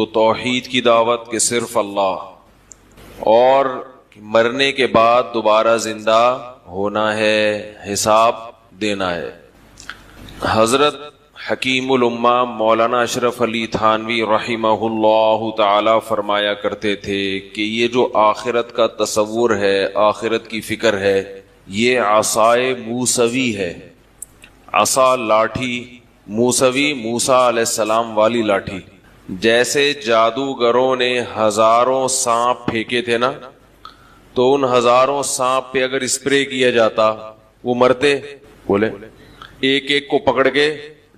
تو توحید کی دعوت کہ صرف اللہ، اور مرنے کے بعد دوبارہ زندہ ہونا ہے، حساب دینا ہے۔ حضرت حکیم الامہ مولانا اشرف علی تھانوی رحمہ اللہ تعالی فرمایا کرتے تھے کہ یہ جو آخرت کا تصور ہے، آخرت کی فکر ہے، یہ عصائے موسوی ہے۔ عصا لاٹھی، موسوی موسیٰ علیہ السلام والی لاٹھی۔ جیسے جادوگروں نے ہزاروں سانپ پھینکے تھے نا، تو ان ہزاروں سانپ پہ اگر اسپرے کیا جاتا وہ مرتے؟ بولے ایک ایک کو پکڑ کے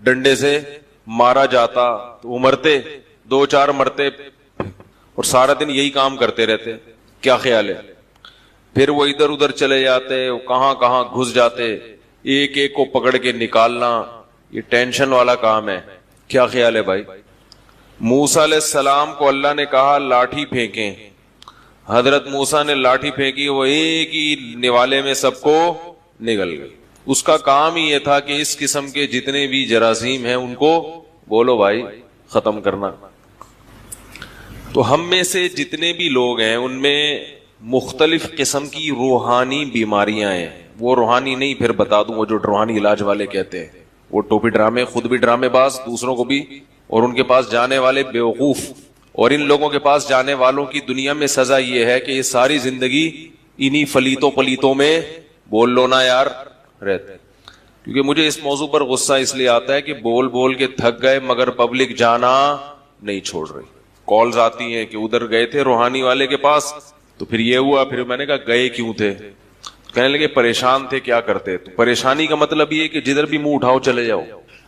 ڈنڈے سے مارا جاتا تو وہ مرتے؟ دو چار مرتے، اور سارا دن یہی کام کرتے رہتے۔ کیا خیال ہے؟ پھر وہ ادھر ادھر چلے جاتے، وہ کہاں کہاں گھس جاتے، ایک ایک کو پکڑ کے نکالنا یہ ٹینشن والا کام ہے۔ کیا خیال ہے بھائی؟ موسیٰ علیہ السلام کو اللہ نے کہا لاٹھی پھینکیں، حضرت موسیٰ نے لاٹھی پھینکی، وہ ایک ہی نوالے میں سب کو نگل گئی۔ اس کا کام ہی یہ تھا کہ اس قسم کے جتنے بھی جراثیم ہیں ان کو بولو بھائی ختم کرنا۔ تو ہم میں سے جتنے بھی لوگ ہیں ان میں مختلف قسم کی روحانی بیماریاں ہیں۔ وہ روحانی نہیں، پھر بتا دوں، وہ جو روحانی علاج والے کہتے ہیں، وہ ٹوپی ڈرامے، خود بھی ڈرامے باز، دوسروں کو بھی، اور ان کے پاس جانے والے بیوقوف، اور ان لوگوں کے پاس جانے والوں کی دنیا میں سزا یہ ہے کہ یہ ساری زندگی انہی فلیتوں پلیتوں میں بول لو نا یار رہتے۔ کیونکہ مجھے اس موضوع پر غصہ اس لیے آتا ہے کہ بول بول کے تھک گئے مگر پبلک جانا نہیں چھوڑ رہی۔ کالز آتی ہیں کہ ادھر گئے تھے روحانی والے کے پاس تو پھر یہ ہوا، پھر میں نے کہا گئے کیوں تھے؟ کہنے لگے پریشان تھے، کیا کرتے؟ تو پریشانی کا مطلب یہ کہ جدھر بھی منہ اٹھاؤ چلے جاؤ۔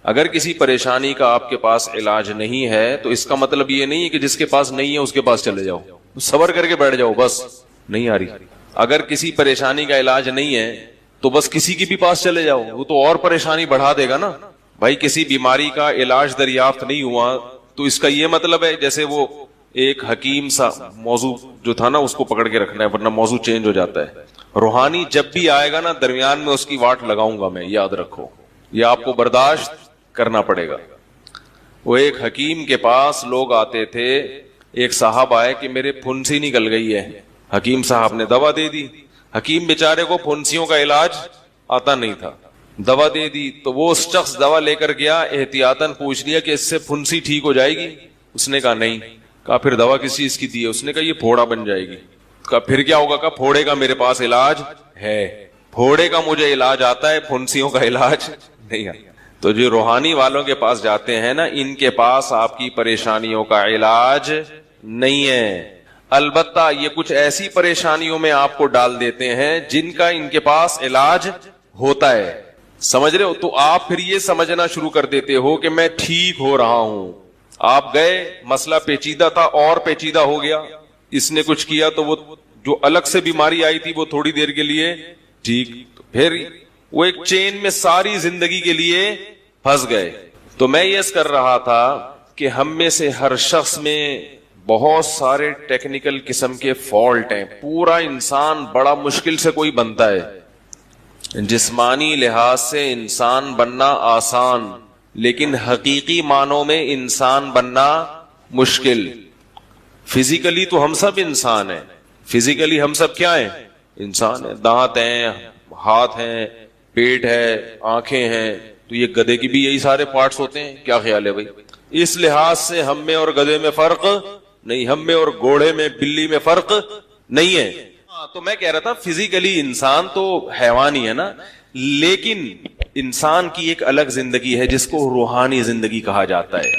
اگر کسی پریشانی کا آپ کے پاس علاج نہیں ہے تو اس کا مطلب یہ نہیں ہے کہ جس کے پاس نہیں ہے اس کے پاس چلے جاؤ، صبر کر کے بیٹھ جاؤ، بس نہیں آ رہی۔ اگر کسی پریشانی کا علاج نہیں ہے تو بس کسی کے بھی پاس چلے جاؤ، وہ تو اور پریشانی بڑھا دے گا نا۔ بھائی کسی بیماری کا علاج دریافت نہیں ہوا تو اس کا یہ مطلب ہے جیسے وہ ایک حکیم سا موضوع جو تھا نا اس کو پکڑ کے رکھنا ہے ورنہ موضوع چینج ہو جاتا ہے۔ روحانی جب بھی آئے گا نا درمیان میں اس کی واٹ لگاؤں گا میں، یاد رکھو، یہ آپ کو برداشت کرنا پڑے گا۔ وہ ایک حکیم کے پاس لوگ آتے تھے، ایک صاحب آئے کہ میرے پھنسی نکل گئی ہے، حکیم صاحب نے دوا دے دی۔ حکیم بیچارے کو پھنسیوں کا علاج آتا نہیں تھا، دوا دے دی تو وہ اس شخص دوا لے کر گیا، احتیاطاً پوچھ لیا کہ اس سے پھنسی ٹھیک ہو جائے گی؟ اس نے کہا نہیں۔ کہا پھر دوا کس چیز کی دی ہے؟ اس نے کہا یہ پھوڑا بن جائے گی۔ کہا پھر کیا ہوگا؟ کہا پھوڑے کا میرے پاس علاج ہے، پھوڑے کا مجھے علاج آتا ہے، پھنسیوں کا علاج نہیں آتا۔ تو جو روحانی والوں کے پاس جاتے ہیں نا، ان کے پاس آپ کی پریشانیوں کا علاج نہیں ہے، البتہ یہ کچھ ایسی پریشانیوں میں آپ کو ڈال دیتے ہیں جن کا ان کے پاس علاج ہوتا ہے۔ سمجھ رہے ہو؟ تو آپ پھر یہ سمجھنا شروع کر دیتے ہو کہ میں ٹھیک ہو رہا ہوں۔ آپ گئے، مسئلہ پیچیدہ تھا اور پیچیدہ ہو گیا، اس نے کچھ کیا تو وہ جو الگ سے بیماری آئی تھی وہ تھوڑی دیر کے لیے ٹھیک، پھر وہ ایک چین میں ساری زندگی کے لیے پھنس گئے۔ تو میں یہ کر رہا تھا کہ ہم میں سے ہر شخص میں بہت سارے ٹیکنیکل قسم کے فالٹ ہیں۔ پورا انسان بڑا مشکل سے کوئی بنتا ہے، جسمانی لحاظ سے انسان بننا آسان، لیکن حقیقی معنوں میں انسان بننا مشکل۔ فزیکلی تو ہم سب انسان ہیں، فزیکلی ہم سب کیا ہیں؟ انسان ہیں، دانت ہیں، ہاتھ ہیں، پیٹ ہے، آنکھیں ہیں، تو یہ گدھے کی بھی یہی سارے پارٹس ہوتے ہیں۔ کیا خیال ہے بھائی؟ اس لحاظ سے ہم میں اور گدھے میں فرق نہیں، ہم میں اور گھوڑے میں بلی میں فرق نہیں ہے۔ تو میں کہہ رہا تھا فزیکلی انسان تو حیوان ہی ہے نا، لیکن انسان کی ایک الگ زندگی ہے جس کو روحانی زندگی کہا جاتا ہے۔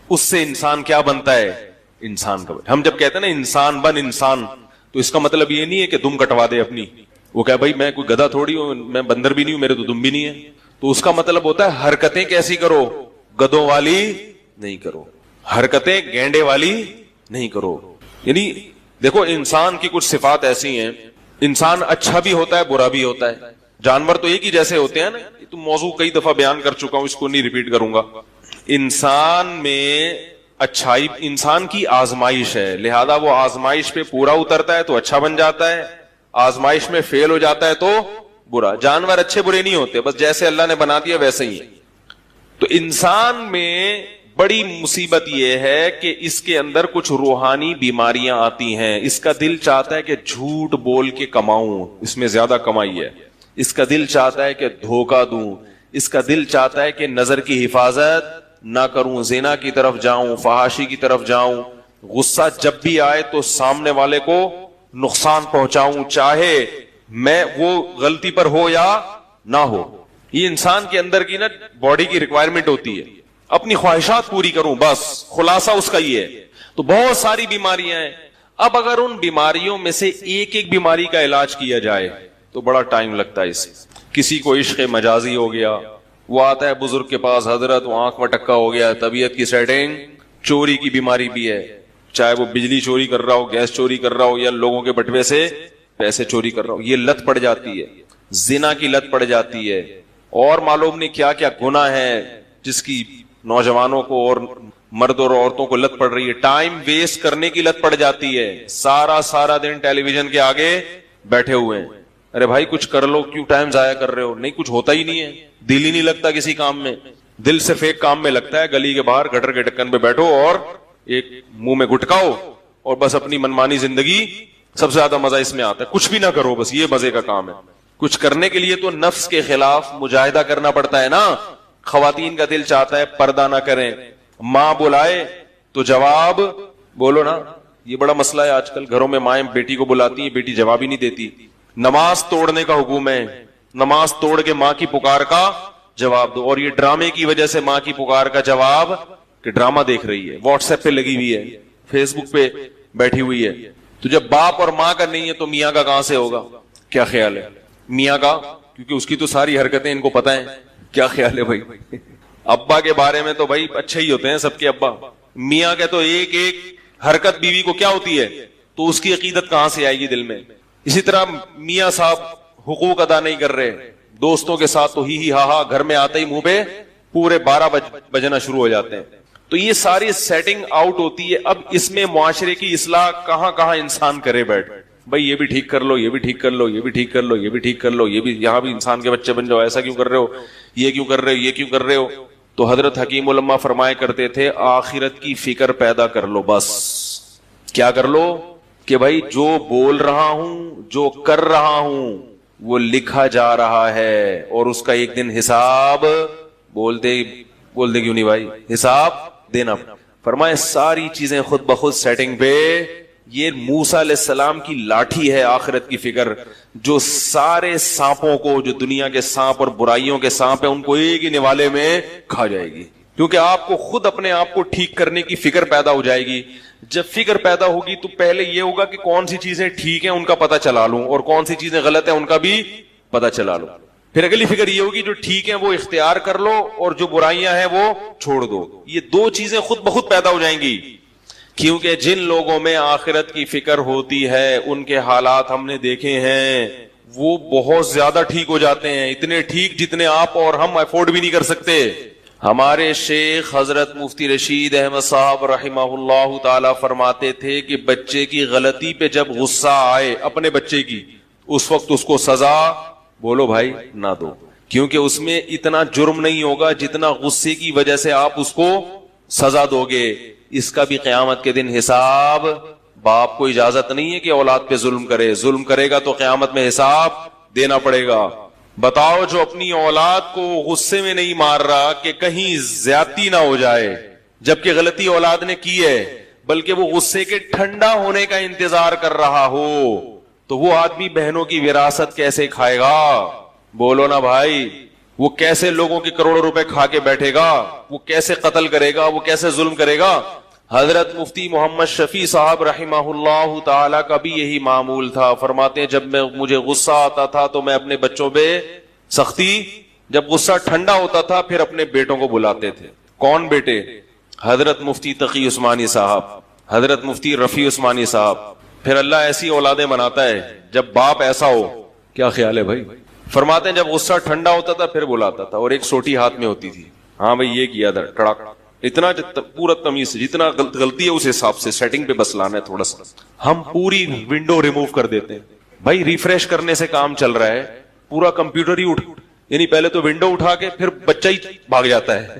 اس سے انسان کیا بنتا ہے؟ انسان کا۔ ہم جب کہتے ہیں نا انسان بن انسان، تو اس کا مطلب یہ نہیں ہے کہ دم کٹوا دے اپنی، وہ کہ بھائی میں کوئی گدھا تھوڑی ہوں، میں بندر بھی نہیں ہوں، میرے تو دم بھی نہیں ہے۔ تو اس کا مطلب ہوتا ہے حرکتیں کیسی کرو؟ گدھوں والی نہیں کرو، حرکتیں گینڈے والی نہیں کرو۔ یعنی دیکھو انسان کی کچھ صفات ایسی ہیں، انسان اچھا بھی ہوتا ہے برا بھی ہوتا ہے، جانور تو ایک ہی جیسے ہوتے ہیں نا، یہ تو موضوع کئی دفعہ بیان کر چکا ہوں، اس کو نہیں ریپیٹ کروں گا۔ انسان میں اچھائی انسان کی آزمائش ہے، لہذا وہ آزمائش پہ پورا اترتا ہے تو اچھا بن جاتا ہے، آزمائش میں فیل ہو جاتا ہے تو برا۔ جانور اچھے برے نہیں ہوتے، بس جیسے اللہ نے بنا دیا ویسے ہی ہے۔ تو انسان میں بڑی مصیبت یہ ہے کہ اس کے اندر کچھ روحانی بیماریاں آتی ہیں. اس کا دل چاہتا ہے کہ جھوٹ بول کے کماؤں, اس میں زیادہ کمائی ہے. اس کا دل چاہتا ہے کہ دھوکہ دوں. اس کا دل چاہتا ہے کہ نظر کی حفاظت نہ کروں, زنا کی طرف جاؤں, فحاشی کی طرف جاؤں. غصہ جب بھی آئے تو سامنے والے کو نقصان پہنچاؤں, چاہے میں وہ غلطی پر ہو یا نہ ہو. یہ انسان کے اندر کی نا باڈی کی ریکوائرمنٹ ہوتی ہے, اپنی خواہشات پوری کروں, بس خلاصہ اس کا یہ ہے. تو بہت ساری بیماریاں ہیں. اب اگر ان بیماریوں میں سے ایک ایک بیماری کا علاج کیا جائے تو بڑا ٹائم لگتا ہے. اس کسی کو عشق مجازی ہو گیا, وہ آتا ہے بزرگ کے پاس, حضرت وہ آنکھ وٹکا ہو گیا, طبیعت کی سیٹنگ. چوری کی بیماری بھی ہے, چاہے وہ بجلی چوری کر رہا ہو, گیس چوری کر رہا ہو, یا لوگوں کے بٹوے سے پیسے چوری کر رہا ہو. یہ لت پڑ جاتی ہے, زنا کی لت پڑ جاتی ہے, اور معلوم نہیں کیا کیا گناہ ہے جس کی نوجوانوں کو اور مرد اور عورتوں کو لت پڑ رہی ہے. ٹائم ویسٹ کرنے کی لت پڑ جاتی ہے, سارا دن ٹیلی ویژن کے آگے بیٹھے ہوئے ہیں. ارے بھائی کچھ کر لو, کیوں ٹائم ضائع کر رہے ہو؟ نہیں, کچھ ہوتا ہی نہیں ہے, دل ہی نہیں لگتا کسی کام میں. دل صرف ایک کام میں لگتا ہے, گلی کے باہر گٹر کے ڈھکن پہ بیٹھو اور ایک منہ میں گٹکاؤ اور بس اپنی منمانی زندگی. سب سے زیادہ مزہ اس میں آتا ہے, کچھ بھی نہ کرو, بس یہ مزے کا کام ہے. کچھ کرنے کے لیے تو نفس کے خلاف مجاہدہ کرنا پڑتا ہے نا. خواتین کا دل چاہتا ہے پردہ نہ کریں, ماں بلائے تو جواب بولو نا. یہ بڑا مسئلہ ہے آج کل گھروں میں, مائیں بیٹی کو بلاتی ہیں, بیٹی جواب ہی نہیں دیتی. نماز توڑنے کا حکم ہے, نماز توڑ کے ماں کی پکار کا جواب دو. اور یہ ڈرامے کی وجہ سے ماں کی پکار کا جواب کہ ڈرامہ دیکھ رہی ہے, واٹس ایپ پہ لگی ہوئی ہے, فیس بک پہ بیٹھی ہوئی ہے. تو جب باپ اور ماں کا نہیں ہے تو میاں کا کہاں سے ہوگا؟ کیا خیال ہے میاں کا؟ کیونکہ اس کی تو ساری حرکتیں ان کو پتہ ہیں. کیا خیال ہے بھائی؟ ابا کے بارے میں تو بھائی اچھے ہی ہوتے ہیں سب کے ابا. میاں کے تو ایک ایک حرکت بیوی کو کیا ہوتی ہے, تو اس کی عقیدت کہاں سے آئے گی دل میں. اسی طرح میاں صاحب حقوق ادا نہیں کر رہے, دوستوں کے ساتھ تو ہی ہا, گھر میں آتے ہی منہ پہ پورے 12 بجنا شروع ہو جاتے ہیں. تو یہ ساری سیٹنگ آؤٹ ہوتی ہے. اب اس میں معاشرے کی اصلاح کہاں کہاں انسان کرے بیٹھ, بھائی یہ بھی ٹھیک کر لو, یہ بھی ٹھیک کر لو, یہ بھی ٹھیک کر لو, یہ بھی ٹھیک کر لو, یہ بھی یہاں بھی انسان کے بچے بن جاؤ, ایسا کیوں کر رہے ہو, یہ کیوں کر رہے ہو, یہ کیوں کر رہے ہو. تو حضرت حکیم علماء فرمایا کرتے تھے آخرت کی فکر پیدا کر لو. بس کیا کر لو کہ بھائی جو بول رہا ہوں, جو کر رہا ہوں, وہ لکھا جا رہا ہے, اور اس کا ایک دن حساب بولتے کیوں نہیں بھائی, حساب دینا. فرمائے ساری چیزیں خود بخود سیٹنگ پہ. یہ موسیٰ علیہ السلام کی لاٹھی ہے آخرت کی فکر, جو سارے سانپوں کو, جو دنیا کے سانپ اور برائیوں کے سانپ ہیں, ان کو ایک ہی نوالے میں کھا جائے گی. کیونکہ آپ کو خود اپنے آپ کو ٹھیک کرنے کی فکر پیدا ہو جائے گی. جب فکر پیدا ہوگی تو پہلے یہ ہوگا کہ کون سی چیزیں ٹھیک ہیں ان کا پتہ چلا لوں, اور کون سی چیزیں غلط ہیں ان کا بھی پتہ چلا لوں. پھر اگلی فکر یہ ہوگی جو ٹھیک ہیں وہ اختیار کر لو, اور جو برائیاں ہیں وہ چھوڑ دو. یہ دو چیزیں خود بخود پیدا ہو جائیں گی. کیونکہ جن لوگوں میں آخرت کی فکر ہوتی ہے ان کے حالات ہم نے دیکھے ہیں, وہ بہت زیادہ ٹھیک ہو جاتے ہیں, اتنے ٹھیک جتنے آپ اور ہم افورڈ بھی نہیں کر سکتے. ہمارے شیخ حضرت مفتی رشید احمد صاحب رحمہ اللہ تعالی فرماتے تھے کہ بچے کی غلطی پہ جب غصہ آئے اپنے بچے کی, اس وقت اس کو سزا بولو بھائی نہ دو, کیونکہ اس میں اتنا جرم نہیں ہوگا جتنا غصے کی وجہ سے آپ اس کو سزا دو گے. اس کا بھی قیامت کے دن حساب. باپ کو اجازت نہیں ہے کہ اولاد پہ ظلم کرے, ظلم کرے گا تو قیامت میں حساب دینا پڑے گا. بتاؤ جو اپنی اولاد کو غصے میں نہیں مار رہا کہ کہیں زیادتی نہ ہو جائے, جبکہ غلطی اولاد نے کی ہے, بلکہ وہ غصے کے ٹھنڈا ہونے کا انتظار کر رہا ہو, تو وہ آدمی بہنوں کی وراثت کیسے کھائے گا؟ بولو نا بھائی. وہ کیسے لوگوں کے کروڑوں روپے کھا کے بیٹھے گا, وہ کیسے قتل کرے گا, وہ کیسے ظلم کرے گا. حضرت مفتی محمد شفیع صاحب رحمہ اللہ تعالی کا بھی یہی معمول تھا. فرماتے ہیں جب مجھے غصہ آتا تھا تو میں اپنے بچوں پہ سختی, جب غصہ ٹھنڈا ہوتا تھا پھر اپنے بیٹوں کو بلاتے تھے. کون بیٹے؟ حضرت مفتی تقی عثمانی صاحب, حضرت مفتی رفیع عثمانی صاحب. پھر اللہ ایسی اولادیں بناتا ہے جب باپ ایسا ہو. کیا خیال ہے بھائی؟ فرماتے ہیں جب غصہ ٹھنڈا ہوتا تھا پھر بلاتا تھا, اور ایک سوٹی ہاتھ میں ہوتی تھی, ہاں بھائی یہ کیا تھا, ٹڑاک, اتنا پورا تمیز, جتنا غلطی ہے اس حساب سے سیٹنگ پہ بس لانا ہے تھوڑا سا. ہم پوری ونڈو ریموو کر دیتے ہیں بھائی, ریفریش کرنے سے کام چل رہا ہے, پورا کمپیوٹر ہی یعنی پہلے تو ونڈو اٹھا کے پھر بچہ ہی بھاگ جاتا ہے,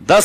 10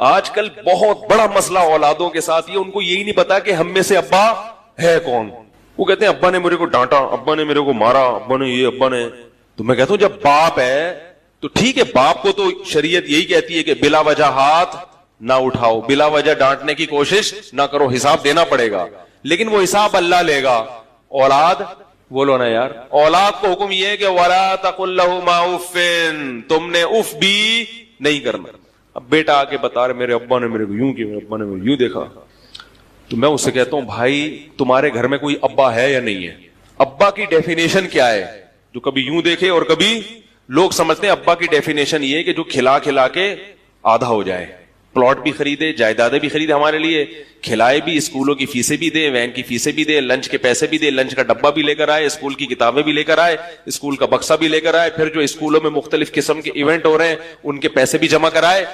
آج کل بہت بڑا مسئلہ اولادوں کے ساتھ یہ، ان کو یہی نہیں پتا کہ ہم میں سے ابا ہے کون. وہ کہتے ہیں ابا نے میرے کو ڈانٹا، ابا نے میرے کو مارا، ابا نے یہ، ابا نے. تو میں کہتا ہوں جب باپ ہے تو ٹھیک ہے، باپ کو تو شریعت یہی کہتی ہے کہ بلا وجہ ہاتھ نہ اٹھاؤ، بلا وجہ ڈانٹنے کی کوشش نہ کرو، حساب دینا پڑے گا، لیکن وہ حساب اللہ لے گا. اولاد بولو نا یار، اولاد کو حکم یہ ہے کہ وَلَا تَقُلْ لَهُمَا اُفٍّ، تم نے اف بھی نہیں کرنا. اب بیٹا آ کے بتا رہے میرے ابا نے میرے کو یوں کیا، میرے ابا نے میرے کو یوں دیکھا، تو میں اس سے کہتا ہوں بھائی تمہارے گھر میں کوئی ابا ہے یا نہیں ہے؟ ابا کی ڈیفینیشن کیا ہے؟ جو کبھی یوں دیکھے اور کبھی لوگ سمجھتے ہیں ابا کی ڈیفینیشن یہ ہے کہ جو کھلا کھلا کے آدھا ہو جائے، پلاٹ بھی خریدے، جائیدادیں بھی خریدے ہمارے لیے، کھلائے بھی، اسکولوں کی فیسیں بھی دے، وین کی فیسیں بھی دے، لنچ کے پیسے بھی دے، لنچ کا ڈبہ بھی لے کر آئے، اسکول کی کتابیں بھی لے کر آئے، اسکول کا بکسا بھی لے کر آئے، پھر جو اسکولوں میں مختلف قسم کے ایونٹ ہو رہے ہیں ان کے پیسے بھی جمع کرائے،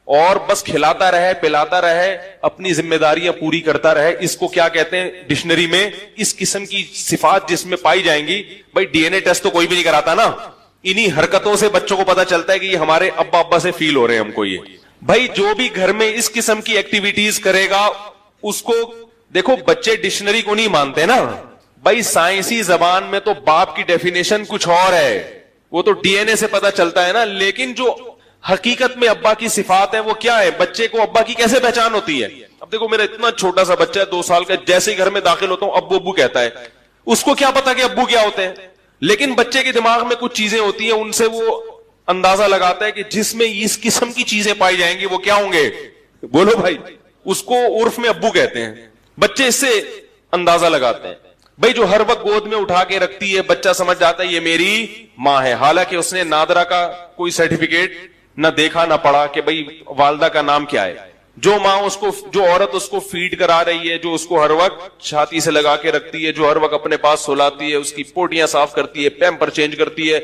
اور بس کھلاتا رہے، پلاتا رہے، اپنی ذمہ داریاں پوری کرتا رہے. اس کو کیا کہتے ہیں ڈکشنری میں؟ اس قسم کی صفات جس میں پائی جائیں گی. بھائی ڈی این اے ٹیسٹ تو کوئی بھی نہیں کراتا نا، انہی حرکتوں سے بچوں کو پتا چلتا ہے کہ یہ ہمارے ابا سے فیل ہو رہے ہیں ہم کو. یہ بھائی جو بھی گھر میں اس قسم کی ایکٹیویٹیز کرے گا اس کو دیکھو، بچے ڈکشنری کو نہیں مانتے نا بھائی، سائنسی زبان میں تو باپ کی ڈیفینیشن کچھ اور ہے، وہ تو ڈی این اے سے پتا چلتا ہے نا، لیکن جو حقیقت میں ابا کی صفات ہے وہ کیا ہے؟ بچے کو ابا کی کیسے پہچان ہوتی ہے؟ اب دیکھو میرا اتنا چھوٹا سا بچہ ہے 2 سال کا، جیسے ہی گھر میں داخل ہوتا ہوں ابو ابو کہتا ہے، اس کو کیا پتا کہ ابو کیا ہوتے ہیں؟ لیکن بچے کے دماغ میں کچھ چیزیں ہوتی ہیں، ان سے وہ اندازہ لگاتا ہے کہ جس میں اس قسم کی چیزیں پائی جائیں گی وہ کیا ہوں گے؟ بولو بھائی، اس کو عرف میں ابو کہتے ہیں. بچے اس سے اندازہ لگاتے ہیں. بھائی جو ہر وقت گود میں اٹھا کے رکھتی ہے، بچہ سمجھ جاتا ہے یہ میری ماں ہے، حالانکہ اس نے نادرا کا کوئی سرٹیفکیٹ نہ دیکھا نہ پڑھا کہ بھئی والدہ کا نام کیا ہے. جو ماں اس کو، جو عورت اس کو فیڈ کرا رہی ہے، جو اس کو ہر وقت چھاتی سے لگا کے رکھتی ہے، جو ہر وقت اپنے پاس سلاتی ہے، اس کی پوٹیاں صاف کرتی ہے، پیمپر چینج کرتی ہے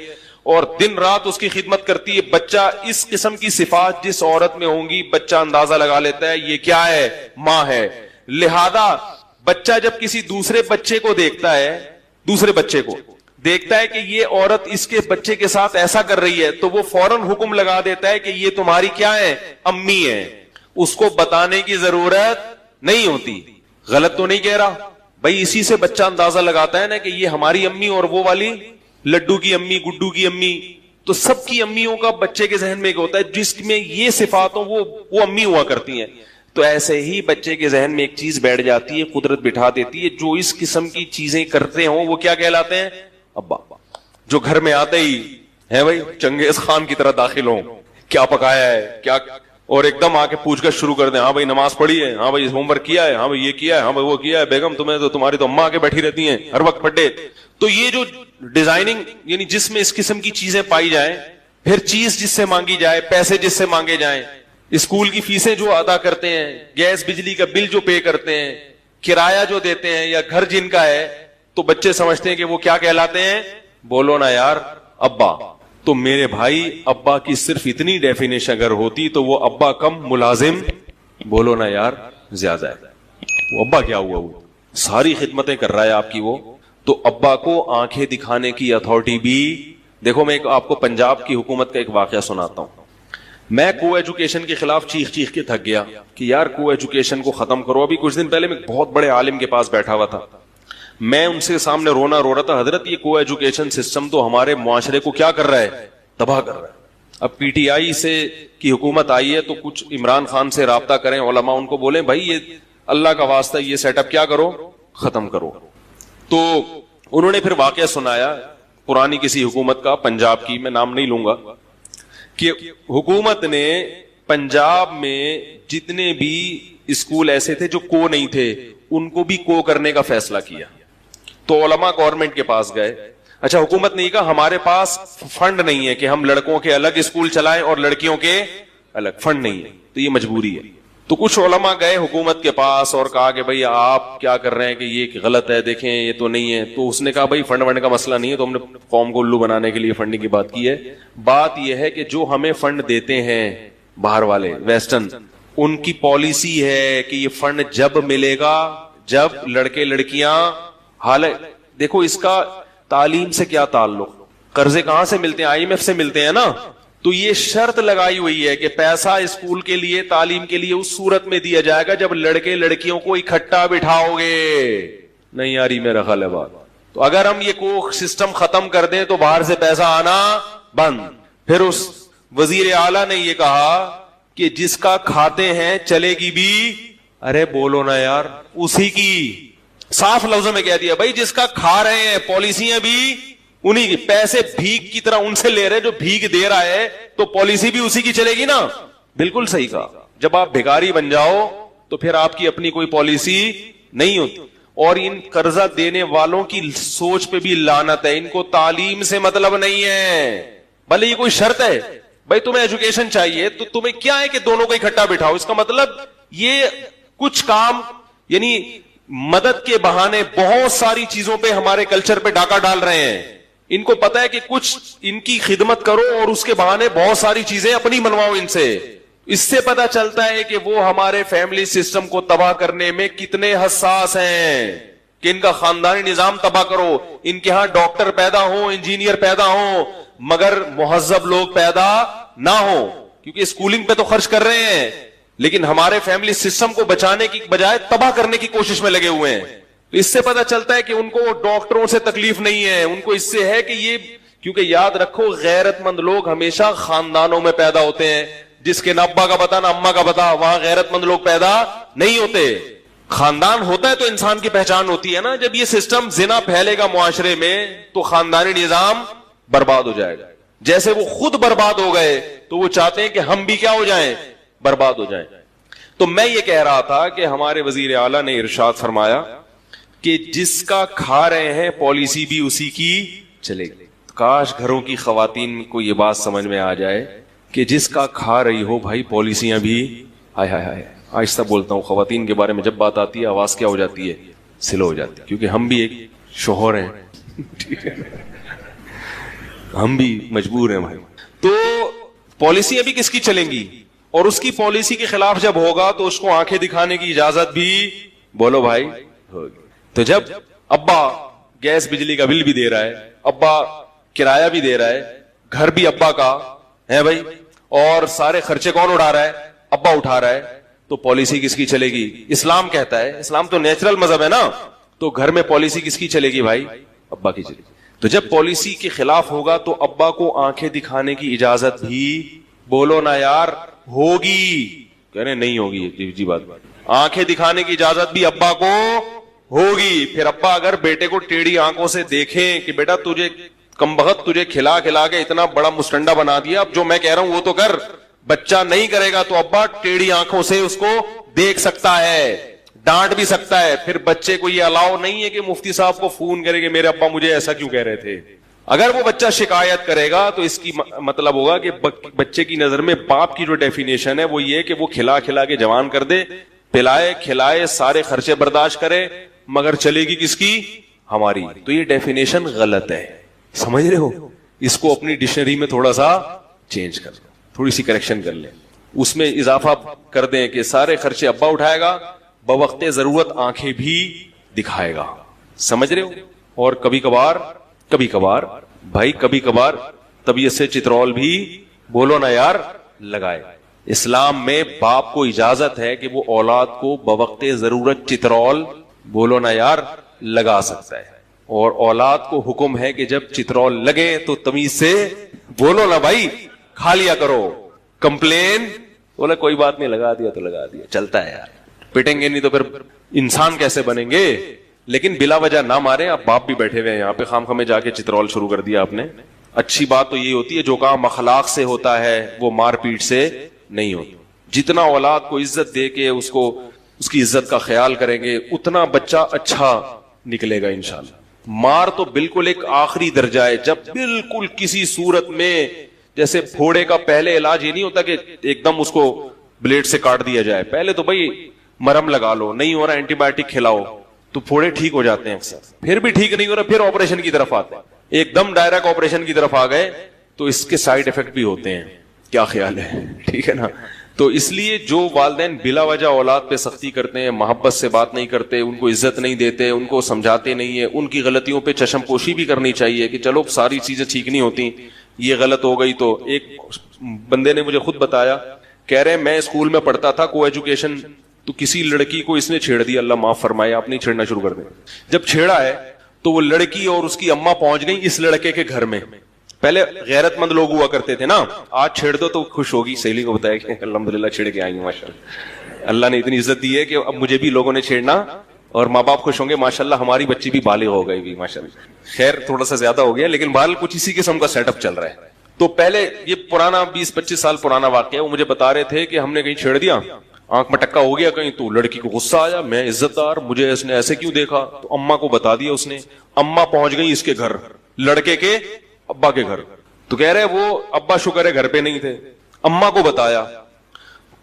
اور دن رات اس کی خدمت کرتی ہے، بچہ اس قسم کی صفات جس عورت میں ہوں گی بچہ اندازہ لگا لیتا ہے یہ کیا ہے؟ ماں ہے. لہذا بچہ جب کسی دوسرے بچے کو دیکھتا ہے، دوسرے بچے کو دیکھتا ہے کہ یہ عورت اس کے بچے کے ساتھ ایسا کر رہی ہے، تو وہ فوراً حکم لگا دیتا ہے کہ یہ تمہاری کیا ہے؟ امی ہے. اس کو بتانے کی ضرورت نہیں ہوتی. غلط تو نہیں کہہ رہا بھائی؟ اسی سے بچہ اندازہ لگاتا ہے نا کہ یہ ہماری امی اور وہ والی لڈو کی امی، گڈو کی امی. تو سب کی امیوں کا بچے کے ذہن میں ایک ہوتا ہے جس میں یہ صفات ہوں وہ امی ہوا کرتی ہیں. تو ایسے ہی بچے کے ذہن میں ایک چیز بیٹھ جاتی ہے، قدرت بٹھا دیتی ہے، جو اس قسم کی چیزیں کرتے ہوں وہ کیا کہلاتے ہیں؟ ابا. جو گھر میں آتے ہی ہے بھائی چنگیز خان کی طرح داخل ہوں، کیا پکایا ہے کیا، اور ایک دم آ کے پوچھ گچھ شروع کر دیں، ہاں بھائی نماز پڑھی ہے، ہاں بھائی ہوم ورک کیا ہے، ہاں بھائی یہ کیا ہے، ہاں بھائی وہ کیا ہے، بیگم تمہیں تو تمہاری تو اماں آ کے بیٹھی رہتی ہیں ہر وقت پڑھے. تو یہ جو ڈیزائننگ یعنی جس میں اس قسم کی چیزیں پائی جائیں، پھر چیز جس سے مانگی جائے، پیسے جس سے مانگے جائیں، اسکول کی فیسیں جو ادا کرتے ہیں، گیس بجلی کا بل جو پے کرتے ہیں، کرایہ جو دیتے ہیں، یا گھر جن کا ہے، تو بچے سمجھتے ہیں کہ وہ کیا کہلاتے ہیں؟ بولو نا یار، ابا. تو میرے بھائی ابا کی صرف اتنی ڈیفینیشن اگر ہوتی تو وہ ابا کم ملازم، بولو نا یار، زیادہ ہے. وہ ابا کیا ہوا؟ وہ ساری خدمتیں کر رہا ہے آپ کی. وہ تو ابا کو آنکھیں دکھانے کی اتھارٹی بھی. دیکھو میں آپ کو پنجاب کی حکومت کا ایک واقعہ سناتا ہوں. میں کو ایجوکیشن کے خلاف چیخ چیخ کے تھک گیا کہ یار کو ایجوکیشن کو ختم کرو. ابھی کچھ دن پہلے میں بہت بڑے عالم کے پاس بیٹھا ہوا تھا، میں ان سے سامنے رو رہا تھا، حضرت یہ کو ایجوکیشن سسٹم تو ہمارے معاشرے کو کیا کر رہا ہے؟ تباہ کر رہا ہے. اب پی ٹی آئی سے کی حکومت آئی ہے تو کچھ عمران خان سے رابطہ کریں علماء، ان کو بولیں بھائی یہ اللہ کا واسطہ یہ سیٹ اپ کیا کرو، ختم کرو. تو انہوں نے پھر واقعہ سنایا پرانی کسی حکومت کا، پنجاب کی، میں نام نہیں لوں گا، کہ حکومت نے پنجاب میں جتنے بھی اسکول ایسے تھے جو کو نہیں تھے ان کو بھی کو کرنے کا فیصلہ کیا. تو علماء گورنمنٹ کے پاس گئے. اچھا حکومت نے کہا ہمارے پاس فنڈ نہیں ہے کہ ہم لڑکوں کے الگ اسکول چلائیں اور لڑکیوں کے الگ، فنڈ نہیں ہے تو یہ مجبوری ہے. تو کچھ علماء گئے حکومت کے پاس اور کہا کہ بھئی آپ کیا کر رہے ہیں کہ یہ غلط ہے، دیکھیں یہ تو نہیں ہے. تو اس نے کہا بھئی فنڈ ونڈ کا مسئلہ نہیں ہے، تو ہم نے قوم کو الو بنانے کے لیے فنڈنگ کی بات کی ہے. بات یہ ہے کہ جو ہمیں فنڈ دیتے ہیں باہر والے ویسٹرن، ان کی پالیسی ہے کہ یہ فنڈ جب ملے گا جب لڑکے لڑکیاں، حالانکہ دیکھو اس کا تعلیم سے کیا تعلق، قرضے کہاں سے ملتے ہیں؟ آئی ایم ایف سے ملتے ہیں نا. تو یہ شرط لگائی ہوئی ہے کہ پیسہ اسکول کے لیے تعلیم کے لیے اس صورت میں دیا جائے گا جب لڑکے لڑکیوں کو اکٹھا بٹھاؤ گے. نہیں آ رہی میرا خیال ہے بات. تو اگر ہم یہ کو سسٹم ختم کر دیں تو باہر سے پیسہ آنا بند. پھر اس وزیر اعلیٰ نے یہ کہا کہ جس کا کھاتے ہیں چلے گی بھی, ارے بولو نا یار, اسی کی. صاف لفظوں میں کہہ دیا بھائی جس کا کھا رہے ہیں پالیسیاں بھی انہی کی, پیسے بھیک کی طرح ان سے لے رہے جو بھیک دے رہا ہے, تو پالیسی بھی اسی کی چلے گی نا. بالکل صحیح کہا. جب آپ بھکاری بن جاؤ تو پھر آپ کی اپنی کوئی پالیسی نہیں ہوتی. اور ان قرضہ دینے والوں کی سوچ پہ بھی لعنت ہے. ان کو تعلیم سے مطلب نہیں ہے, بھلے یہ کوئی شرط ہے بھائی تمہیں ایجوکیشن چاہیے تو تمہیں کیا ہے کہ دونوں کو اکٹھا بٹھاؤ. اس کا مطلب یہ کچھ کام یعنی مدد کے بہانے بہت ساری چیزوں پہ ہمارے کلچر پہ ڈاکہ ڈال رہے ہیں. ان کو پتا ہے کہ کچھ ان کی خدمت کرو اور اس کے بہانے بہت ساری چیزیں اپنی منواؤ ان سے. اس سے پتا چلتا ہے کہ وہ ہمارے فیملی سسٹم کو تباہ کرنے میں کتنے حساس ہیں کہ ان کا خاندانی نظام تباہ کرو. ان کے ہاں ڈاکٹر پیدا ہوں, انجینئر پیدا ہوں, مگر مہذب لوگ پیدا نہ ہوں, کیونکہ اسکولنگ پہ تو خرچ کر رہے ہیں لیکن ہمارے فیملی سسٹم کو بچانے کی بجائے تباہ کرنے کی کوشش میں لگے ہوئے ہیں. تو اس سے پتا چلتا ہے کہ ان کو ڈاکٹروں سے تکلیف نہیں ہے, ان کو اس سے ہے کہ یہ, کیونکہ یاد رکھو غیرت مند لوگ ہمیشہ خاندانوں میں پیدا ہوتے ہیں. جس کے نہ ابا کا پتا نہ اما کا پتا, وہاں غیرت مند لوگ پیدا نہیں ہوتے. خاندان ہوتا ہے تو انسان کی پہچان ہوتی ہے نا. جب یہ سسٹم زنا پھیلے گا معاشرے میں تو خاندانی نظام برباد ہو جائے گا. جیسے وہ خود برباد ہو گئے تو وہ چاہتے ہیں کہ ہم بھی کیا ہو جائیں, برباد ہو جائیں. تو میں یہ کہہ رہا تھا کہ ہمارے وزیر اعلیٰ نے ارشاد فرمایا کہ جس کا کھا رہے ہیں پالیسی بھی اسی کی چلے گی. کاش گھروں کی خواتین کو یہ بات سمجھ میں آ جائے کہ جس کا کھا رہی ہو بھائی پالیسیاں بھی, ہائے ہائے ہائے, آہستہ بولتا ہوں, خواتین کے بارے میں جب بات آتی ہے آواز کیا ہو جاتی ہے, سلو ہو جاتی ہے, کیونکہ ہم بھی ایک شوہر ہیں, ٹھیک ہے, ہم بھی مجبور ہیں بھائی. تو پالیسیاں بھی کس کی چلیں گی, اور اس کی پالیسی کے خلاف جب ہوگا تو اس کو آنکھیں دکھانے کی اجازت بھی, بولو بھائی, ہوگی. تو جب ابا گیس بجلی کا بل بھی دے رہا ہے, ابا کرایہ بھی دے رہا ہے, گھر بھی ابا کا ہے بھائی, اور سارے خرچے کون اٹھا رہا ہے, ابا اٹھا رہا ہے, تو پالیسی کس کی چلے گی. اسلام کہتا ہے, اسلام تو نیچرل مذہب ہے نا, تو گھر میں پالیسی کس کی چلے گی بھائی, ابا کی چلے گی. تو جب پالیسی کے خلاف ہوگا تو ابا کو آنکھیں دکھانے کی اجازت بھی, بولو نا یار, ہوگی. کہہ رہے نہیں ہوگی, جی بات, آنکھیں دکھانے کی اجازت بھی ابا کو ہوگی. پھر ابا اگر بیٹے کو ٹیڑھی آنکھوں سے دیکھیں کہ بیٹا تجھے کم بخت تجھے کھلا کھلا کے اتنا بڑا مسٹنڈا بنا دیا, اب جو میں کہہ رہا ہوں وہ تو کر, بچہ نہیں کرے گا تو ابا ٹیڑھی آنکھوں سے اس کو دیکھ سکتا ہے, ڈانٹ بھی سکتا ہے. پھر بچے کو یہ الاؤ نہیں ہے کہ مفتی صاحب کو فون کرے کہ میرے ابا مجھے ایسا کیوں کہہ رہے تھے. اگر وہ بچہ شکایت کرے گا تو اس کی مطلب ہوگا کہ بچے کی نظر میں باپ کی جو ڈیفینیشن ہے وہ یہ کہ وہ کھلا کھلا کے جوان کر دے, پلائے کھلائے, سارے خرچے برداشت کرے, مگر چلے گی کس کی, ہماری. تو یہ ڈیفینیشن غلط ہے, سمجھ رہے ہو. اس کو اپنی ڈکشنری میں تھوڑا سا چینج کر لیں, تھوڑی سی کریکشن کر لیں, اس میں اضافہ کر دیں کہ سارے خرچے ابا اٹھائے گا, بوقت ضرورت آنکھیں بھی دکھائے گا. سمجھ رہے ہو. اور کبھی کبھار بھائی کبھی کبھار طبیعت سے چترول بھی, بولو نا یار, لگائے. اسلام میں باپ کو اجازت ہے کہ وہ اولاد کو بوقت ضرورت چترول, بولو نا یار, لگا سکتا ہے. اور اولاد کو حکم ہے کہ جب چترول لگے تو تمیز سے, بولو نا بھائی, کھا لیا کرو. کمپلین, بولا کوئی بات نہیں, لگا دیا تو لگا دیا, چلتا ہے یار, پٹیں گے نہیں تو پھر انسان کیسے بنیں گے. لیکن بلا وجہ نہ مارے. آپ باپ بھی بیٹھے ہوئے ہیں یہاں پہ, خام خامے جا کے چترول شروع کر دیا آپ نے. اچھی بات تو یہ ہوتی ہے جو کام اخلاق سے ہوتا ہے وہ مار پیٹ سے نہیں ہوتا. جتنا اولاد کو عزت دے کے اس کو اس کی عزت کا خیال کریں گے اتنا بچہ اچھا نکلے گا انشاءاللہ. مار تو بالکل ایک آخری درجہ ہے, جب بالکل کسی صورت میں, جیسے پھوڑے کا پہلے علاج یہ نہیں ہوتا کہ ایک دم اس کو بلیڈ سے کاٹ دیا جائے, پہلے تو بھائی مرہم لگا لو, نہیں ہو رہا اینٹی بایوٹک کھلاؤ, تو پھوڑے ٹھیک ہو جاتے ہیں اکثر. پھر بھی ٹھیک نہیں ہو رہا پھر آپریشن کی طرف آتے ہیں. ایک دم ڈائریکٹ آپریشن کی طرف آ گئے تو اس کے سائیڈ افیکٹ بھی ہوتے ہیں. کیا خیال ہے, ٹھیک ہے نا. تو اس لیے جو والدین بلا وجہ اولاد پہ سختی کرتے ہیں, محبت سے بات نہیں کرتے, ان کو عزت نہیں دیتے, ان کو سمجھاتے نہیں ہے, ان کی غلطیوں پہ چشم پوشی بھی کرنی چاہیے کہ چلو ساری چیزیں ٹھیک نہیں ہوتی, یہ غلط ہو گئی. تو ایک بندے نے مجھے خود بتایا, کہہ رہے میں اسکول میں پڑھتا تھا کو ایجوکیشن, تو کسی لڑکی کو اس نے چھیڑ دیا, اللہ معاف فرمائے, آپ نہیں چھیڑنا شروع کر دیں. جب چھیڑا ہے تو وہ لڑکی اور اس کی اماں پہنچ گئی اس لڑکے کے گھر میں. پہلے غیرت مند لوگ ہوا کرتے تھے نا, آج چھیڑ دو تو خوش ہوگی, سہیلی کو بتایا کہ الحمدللہ چھیڑ کے آئی ہیں, ماشاءاللہ اللہ نے اتنی عزت دی ہے کہ اب مجھے بھی لوگوں نے چھیڑنا, اور ماں باپ خوش ہوں گے, ماشاءاللہ ہماری بچی بھی بالغ ہو گئی بھی ماشاءاللہ. خیر تھوڑا سا زیادہ ہو گیا, لیکن بہرحال کچھ اسی قسم کا سیٹ اپ چل رہا ہے. تو پہلے یہ پرانا 20-25 سال پرانا واقعہ, وہ مجھے بتا رہے تھے کہ ہم نے کہیں چھیڑ دیا, آنکھ میں ٹکا ہو گیا کہیں, تو لڑکی کو غصہ آیا, میں عزت دار, مجھے اس نے ایسے کیوں دیکھا, تو اماں کو بتا دیا اس نے. اماں پہنچ گئی اس کے گھر, لڑکے کے ابا کے گھر. تو کہہ رہے وہ ابا شکر ہے گھر پہ نہیں تھے, اماں کو بتایا.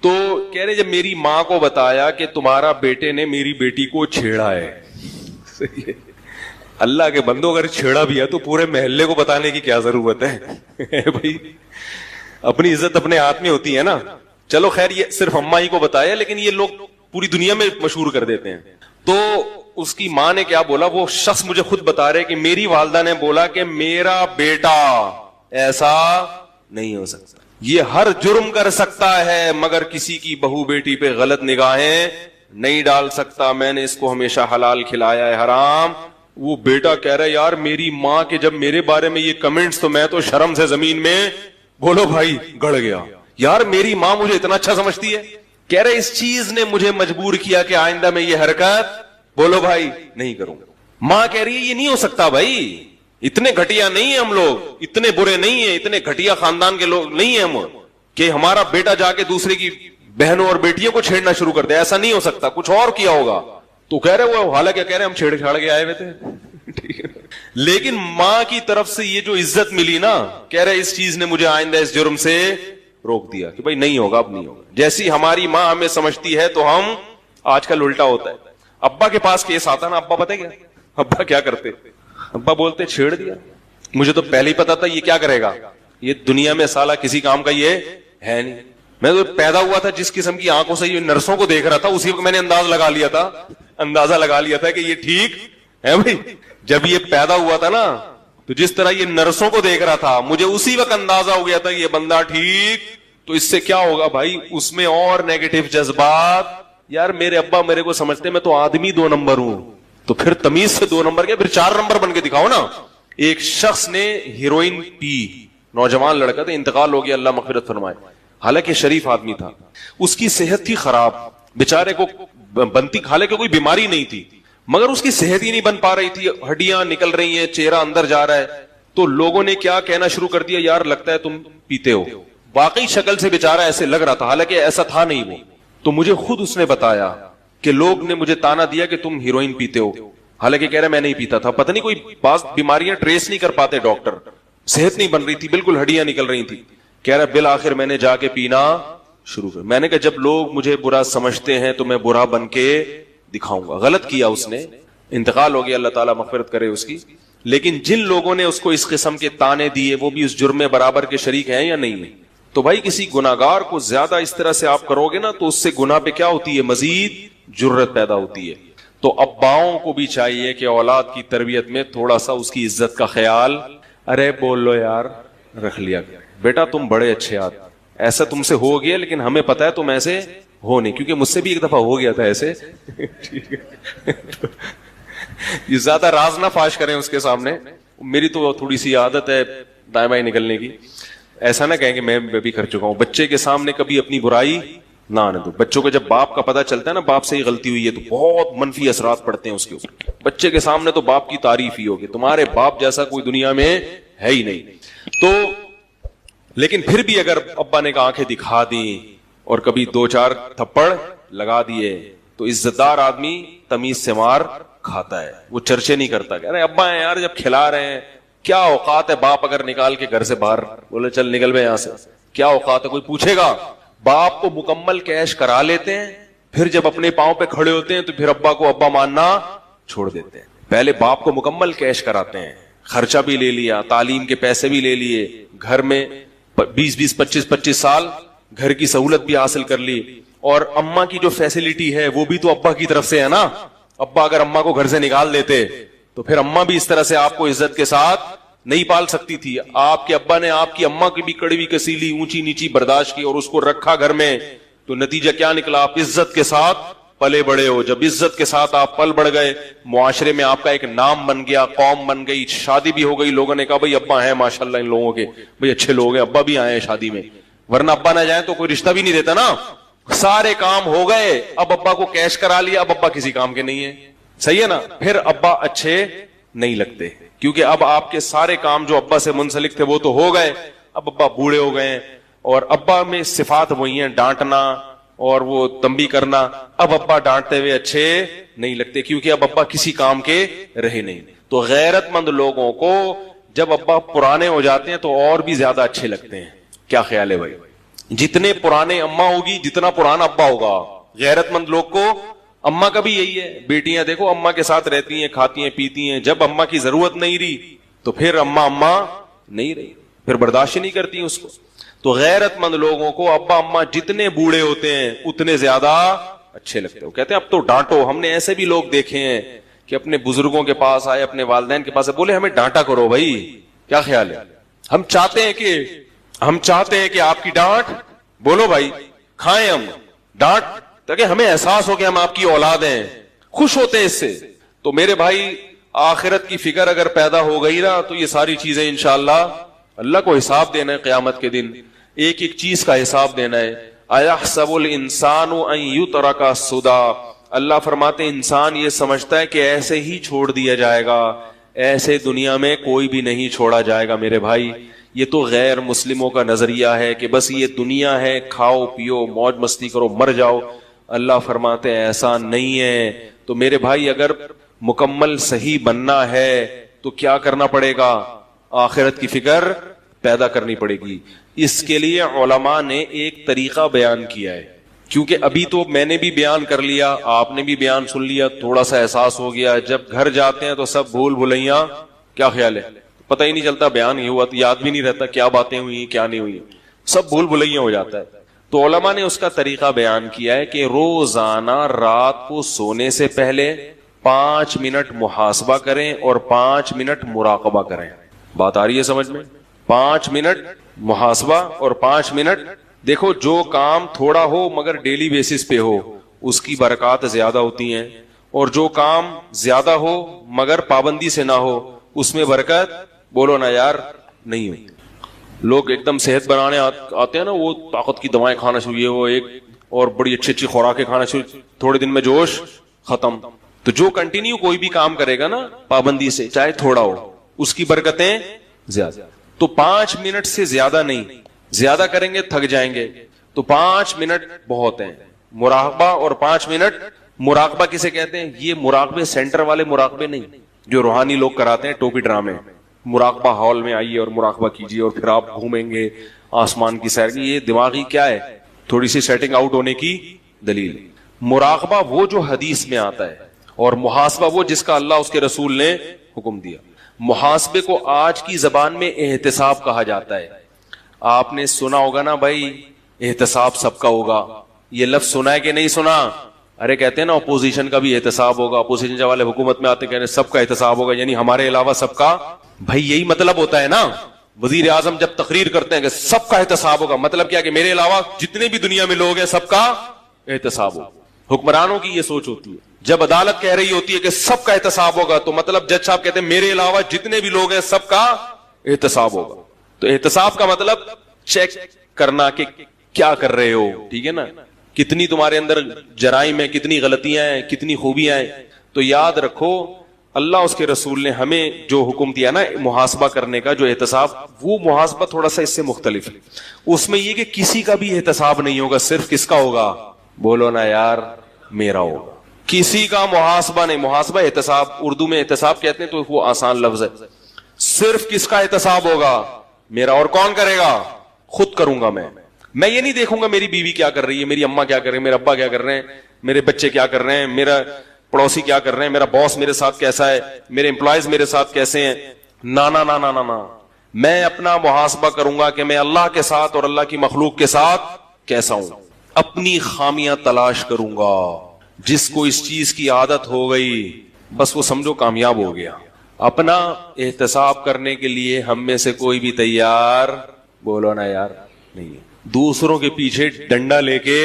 تو کہہ رہے جب میری ماں کو بتایا کہ تمہارا بیٹے نے میری بیٹی کو چھیڑا ہے, اللہ کے بندو اگر چھیڑا بھی ہے تو پورے محلے کو بتانے کی کیا ضرورت ہے بھائی, اپنی عزت اپنے ہاتھ میں ہوتی ہے نا. چلو خیر یہ صرف اماں ہی کو بتایا, لیکن یہ لوگ پوری دنیا میں مشہور کر دیتے ہیں. تو اس کی ماں نے کیا بولا, وہ شخص مجھے خود بتا رہے کہ میری والدہ نے بولا کہ میرا بیٹا ایسا نہیں ہو سکتا, یہ ہر جرم کر سکتا ہے مگر کسی کی بہو بیٹی پہ غلط نگاہیں نہیں ڈال سکتا, میں نے اس کو ہمیشہ حلال کھلایا ہے حرام. وہ بیٹا کہہ رہا ہے یار میری ماں کے جب میرے بارے میں یہ کمنٹس, تو میں تو شرم سے زمین میں بولو بھائی گڑ گیا, یار میری ماں مجھے اتنا اچھا سمجھتی ہے. کہہ رہے اس چیز نے مجھے مجبور کیا کہ آئندہ میں یہ حرکت بولو بھائی نہیں کروں. ماں کہہ رہی ہے یہ نہیں ہو سکتا بھائی, اتنے گھٹیا نہیں ہیں ہم لوگ, اتنے برے نہیں ہیں, اتنے گھٹیا خاندان کے لوگ نہیں ہیں ہم کہ ہمارا بیٹا جا کے دوسرے کی بہنوں اور بیٹیوں کو چھیڑنا شروع کر دے, ایسا نہیں ہو سکتا, کچھ اور کیا ہوگا. تو کہہ رہے وہ حالانکہ کہہ رہے ہم چھیڑ چھاڑ کے آئے ہوئے تھے ٹھیک ہے, لیکن ماں کی طرف سے یہ جو عزت ملی نا, کہہ رہے اس چیز نے مجھے آئندہ اس جرم سے روک دیا کہ بھائی نہیں ہوگا, اب نہیں ہوگا. جیسی ہماری ماں ہمیں سمجھتی ہے تو ہم, آج کل الٹا ہوتا ہے. ابا کے پاس کیس آتا نا, ابا پتہ کیا ابا کیا کرتے, ابا بولتے چھیڑ دیا, مجھے تو پہلے ہی پتا تھا یہ کیا کرے گا, یہ دنیا میں سالہ کسی کام کا یہ ہے نہیں. میں تو پیدا ہوا تھا جس قسم کی آنکھوں سے یہ نرسوں کو دیکھ رہا تھا, اسی وقت میں نے اندازہ لگا لیا تھا کہ یہ ٹھیک ہے بھائی. جب یہ پیدا ہوا تھا نا تو جس طرح یہ نرسوں کو دیکھ رہا تھا, مجھے اسی وقت اندازہ ہو گیا تھا کہ یہ بندہ ٹھیک, تو اس سے کیا ہوگا بھائی, اس میں اور نیگیٹو جذبات. یار میرے ابا میرے کو سمجھتے میں تو آدمی 2 نمبر ہوں, تو پھر تمیز سے 2 نمبر کیا, پھر 4 نمبر بن کے دکھاؤ نا. ایک شخص نے ہیروئن پی, نوجوان لڑکا تھا, انتقال ہو گیا, اللہ مغفرت فرمائے, حالانکہ شریف آدمی تھا, اس کی صحت تھی خراب, بیچارے کو بنتی, حالانکہ کوئی بیماری نہیں تھی, مگر اس کی صحت ہی نہیں بن پا رہی تھی, ہڈیاں نکل رہی ہیں, چہرہ اندر جا رہا ہے. تو لوگوں نے کیا کہنا شروع کر دیا, یار لگتا ہے تم پیتے ہو. واقعی شکل سے بیچارہ ایسے لگ رہا تھا, حالانکہ ایسا تھا نہیں وہ. تو مجھے خود اس نے بتایا کہ لوگ نے مجھے تانا دیا کہ تم ہیروئن پیتے ہو, حالانکہ کہہ رہا میں نہیں پیتا تھا. پتہ نہیں کوئی بعض بیماریاں ٹریس نہیں کر پاتے ڈاکٹر, صحت نہیں بن رہی تھی, بالکل ہڈیاں نکل رہی تھی. کہہ رہا بالآخر میں نے جا کے پینا شروع کر. میں نے کہا جب لوگ مجھے برا سمجھتے ہیں تو میں برا بن کے دکھاؤں گا. غلط کیا اس نے, انتقال ہو گیا, اللہ تعالیٰ مغفرت کرے اس کی. لیکن جن لوگوں نے اس کو اس قسم کے تانے دیے, وہ بھی اس جرم میں برابر کے شریک ہیں یا نہیں. تو بھائی کسی گناہگار کو زیادہ اس طرح سے آپ کرو گے نا, تو اس سے گناہ پہ کیا ہوتی ہے, مزید جرت پیدا ہوتی ہے. تو اباؤں کو بھی چاہیے کہ اولاد کی تربیت میں تھوڑا سا اس کی عزت کا خیال, ارے بول لو یار, رکھ لیا بیٹا تم بڑے اچھے آدمی, ایسا تم سے ہو گیا, لیکن ہمیں پتا ہے تم ایسے ہو نہیں, کیونکہ مجھ سے بھی ایک دفعہ ہو گیا تھا ایسے یہ زیادہ راز نہ فاش کریں اس کے سامنے, میری تو تھوڑی سی عادت ہے دائیں بائیں نکلنے کی. ایسا نہ کہیں کہ میں بھی کر چکا ہوں. بچے کے سامنے کبھی اپنی برائی نہ آنے دو. بچوں کو جب باپ کا پتہ چلتا ہے نا باپ سے ہی غلطی ہوئی ہے, تو بہت منفی اثرات پڑتے ہیں اس کے اوپر. بچے کے سامنے تو باپ کی تعریف ہی ہوگی, تمہارے باپ جیسا کوئی دنیا میں ہے ہی نہیں. تو لیکن پھر بھی اگر ابا نے آنکھیں دکھا دی اور کبھی 2-4 تھپڑ لگا دیے, تو عزت دار آدمی تمیز سے مار کھاتا ہے, وہ چرچے نہیں کرتا کہ ارے ابا ہیں یار جب کھلا رہے ہیں, کیا اوقات ہے باپ اگر نکال کے گھر سے باہر بولے چل نکل بے یہاں سے, کیا اوقات ہے, کوئی پوچھے گا. باپ کو مکمل کیش کرا لیتے ہیں, پھر جب اپنے پاؤں پہ کھڑے ہوتے ہیں تو پھر ابا کو ابا ماننا چھوڑ دیتے ہیں. پہلے باپ کو مکمل کیش کراتے ہیں, خرچہ بھی لے لیا, تعلیم کے پیسے بھی لے لیے, گھر میں 20-20 25-25 سال گھر کی سہولت بھی حاصل کر لی, اور اماں کی جو فیسلٹی ہے وہ بھی تو ابا کی طرف سے ہے نا. ابا اگر اماں کو گھر سے نکال دیتے تو پھر اماں بھی اس طرح سے آپ کو عزت کے ساتھ نہیں پال سکتی تھی. آپ کے ابا نے آپ کی اماں کی بھی کڑوی کسیلی اونچی نیچی برداشت کی اور اس کو رکھا گھر میں, تو نتیجہ کیا نکلا؟ آپ عزت کے ساتھ پلے بڑے ہو. جب عزت کے ساتھ آپ پل بڑھ گئے, معاشرے میں آپ کا ایک نام بن گیا, قوم بن گئی, شادی بھی ہو گئی, لوگوں نے کہا بھائی ابا ہیں ماشاءاللہ ان لوگوں کے, بھائی اچھے لوگ ہیں, ابا بھی آئے ہیں شادی میں, ورنہ ابا نہ جائیں تو کوئی رشتہ بھی نہیں دیتا نا. سارے کام ہو گئے, اب ابا کو کیش کرا لیا, اب ابا کسی کام کے نہیں ہے. صحیح ہے نا؟ پھر ابا اچھے نہیں لگتے, کیونکہ اب آپ کے سارے کام جو ابا سے منسلک تھے وہ تو ہو گئے, اب ابا بوڑھے ہو گئے ہیں, اور ابا میں صفات وہی ہیں, ڈانٹنا اور وہ تنبیہ کرنا. اب ابا ڈانٹتے ہوئے اچھے نہیں لگتے, کیونکہ اب ابا کسی کام کے رہے نہیں. تو غیرت مند لوگوں کو جب ابا پرانے ہو جاتے ہیں تو اور بھی زیادہ اچھے لگتے ہیں. کیا خیال ہے بھائی؟ جتنے پرانے اماں ہوگی جتنا پرانا ابا ہوگا. غیرت مند لوگ کو اماں کا بھی یہی ہے. بیٹیاں دیکھو اماں کے ساتھ رہتی ہیں, کھاتی ہیں, پیتی ہیں, جب اماں کی ضرورت نہیں رہی تو پھر اماں نہیں رہی, پھر برداشت نہیں کرتی اس کو. تو غیرت مند لوگوں کو ابا اماں جتنے بوڑھے ہوتے ہیں اتنے زیادہ اچھے لگتے ہو. کہتے ہیں اب تو ڈانٹو. ہم نے ایسے بھی لوگ دیکھے ہیں کہ اپنے بزرگوں کے پاس آئے, اپنے والدین کے پاس بولے ہمیں ڈانٹا کرو بھائی. کیا خیال ہے؟ ہم چاہتے ہیں کہ آپ کی ڈانٹ, بولو بھائی, کھائیں ہم ڈانٹ, تاکہ ہمیں احساس ہو کہ ہم آپ کی اولاد ہیں, خوش ہوتے ہیں اس سے. تو میرے بھائی آخرت کی فکر اگر پیدا ہو گئی نا تو یہ ساری چیزیں انشاءاللہ اللہ کو حساب دینا ہے قیامت کے دن, ایک ایک چیز کا حساب دینا ہے. اَيَحْسَبُ الْإِنسَانُ أَن يُتْرَكَ سُدًى, اللہ فرماتے ہیں انسان یہ سمجھتا ہے کہ ایسے ہی چھوڑ دیا جائے گا. ایسے دنیا میں کوئی بھی نہیں چھوڑا جائے گا میرے بھائی. یہ تو غیر مسلموں کا نظریہ ہے کہ بس یہ دنیا ہے, کھاؤ پیو موج مستی کرو مر جاؤ. اللہ فرماتے ہیں ایسا نہیں ہے. تو میرے بھائی اگر مکمل صحیح بننا ہے تو کیا کرنا پڑے گا؟ آخرت کی فکر پیدا کرنی پڑے گی. اس کے لیے علماء نے ایک طریقہ بیان کیا ہے, کیونکہ ابھی تو میں نے بھی بیان کر لیا, آپ نے بھی بیان سن لیا, تھوڑا سا احساس ہو گیا. جب گھر جاتے ہیں تو سب بھول بھلیاں, کیا خیال ہے؟ پتہ ہی نہیں چلتا, بیان ہی ہوا تو یاد بھی نہیں رہتا کیا باتیں ہوئی کیا نہیں ہوئی, سب بھول بھلیاں ہو جاتا ہے. تو علماء نے اس کا طریقہ بیان کیا ہے کہ روزانہ رات کو سونے سے پہلے 5 منٹ محاسبہ کریں اور 5 منٹ مراقبہ کریں. بات آ رہی ہے سمجھ میں؟ 5 منٹ محاسبہ اور 5 منٹ, دیکھو جو کام تھوڑا ہو مگر ڈیلی بیسس پہ ہو اس کی برکات زیادہ ہوتی ہیں, اور جو کام زیادہ ہو مگر پابندی سے نہ ہو اس میں برکت, بولو نا یار, نہیں ہوئی. لوگ ایک دم صحت بنانے آتے ہیں نا, وہ طاقت کی دوائیں کھانا شروع, وہ ایک اور بڑی اچھی اچھی خوراکیں کھانا شروع, تھوڑے دن میں جوش ختم. تو جو کنٹینیو کوئی بھی کام کرے گا نا پابندی سے, چاہے تھوڑا ہو, اس کی برکتیں زیادہ. تو 5 منٹ سے زیادہ نہیں, زیادہ کریں گے تھک جائیں گے, تو 5 منٹ بہت ہیں. مراقبہ اور 5 منٹ, مراقبہ کسے کہتے ہیں؟ یہ مراقبے سینٹر والے مراقبے نہیں جو روحانی لوگ کراتے ہیں ٹوپی ڈرامے. مراقبہ ہال میں آئیے اور مراقبہ کیجیے اور پھر آپ گھومیں گے آسمان کی سیر. یہ دماغی کیا ہے, تھوڑی سی سیٹنگ آؤٹ ہونے کی دلیل. مراقبہ وہ جو حدیث میں آتا ہے, اور محاسبہ وہ جس کا اللہ اس کے رسول نے حکم دیا. محاسبے کو آج کی زبان میں احتساب کہا جاتا ہے. آپ نے سنا ہوگا نا بھائی, احتساب سب کا ہوگا. یہ لفظ سنا ہے کہ نہیں سنا؟ ارے کہتے ہیں نا اپوزیشن کا بھی احتساب ہوگا, اپوزیشن والے حکومت میں آتے کہتے ہیں سب کا احتساب ہوگا, یعنی ہمارے علاوہ سب کا. بھائی یہی مطلب ہوتا ہے نا, وزیر اعظم جب تقریر کرتے ہیں کہ سب کا احتساب ہوگا, مطلب کیا کہ میرے علاوہ جتنے بھی دنیا میں لوگ ہیں سب کا احتساب ہوگا. حکمرانوں کی یہ سوچ ہوتی ہے. جب عدالت کہہ رہی ہوتی ہے کہ سب کا احتساب ہوگا, تو مطلب جج صاحب کہتے ہیں میرے علاوہ جتنے بھی لوگ ہیں سب کا احتساب ہوگا. تو احتساب کا مطلب چیک کرنا کہ کیا کر رہے ہو, ٹھیک ہے نا, کتنی تمہارے اندر جرائم ہیں, کتنی غلطیاں ہیں, کتنی خوبیاں ہیں. تو یاد رکھو اللہ اس کے رسول نے ہمیں جو حکم دیا نا محاسبہ کرنے کا, جو احتساب, وہ محاسبہ تھوڑا سا اس سے مختلف ہے. اس میں یہ کہ کسی کا بھی احتساب نہیں ہوگا, صرف کس کا ہوگا؟ بولو نا یار, میرا ہوگا. کسی کا محاسبہ نہیں. محاسبہ احتساب, اردو میں احتساب کہتے ہیں تو وہ آسان لفظ ہے. صرف کس کا احتساب ہوگا؟ میرا. اور کون کرے گا؟ خود کروں گا میں. میں یہ نہیں دیکھوں گا میری بیوی کیا کر رہی ہے, میری اماں کیا کر رہی ہے, میرے ابا کیا کر رہے ہیں, میرے بچے کیا کر رہے ہیں, میرا پڑوسی کیا کر رہے ہیں, میرا باس میرے ساتھ کیسا ہے, میرے امپلائیز میرے ساتھ کیسے ہیں. نا نا نا نا نا نا, میں اپنا محاسبہ کروں گا کہ میں اللہ کے ساتھ اور اللہ کی مخلوق کے ساتھ کیسا ہوں. اپنی خامیاں تلاش کروں گا. جس کو اس چیز کی عادت ہو گئی بس وہ سمجھو کامیاب ہو گیا. اپنا احتساب کرنے کے لیے ہم میں سے کوئی بھی تیار بولو نا یار نہیں ہے. دوسروں کے پیچھے ڈنڈا لے کے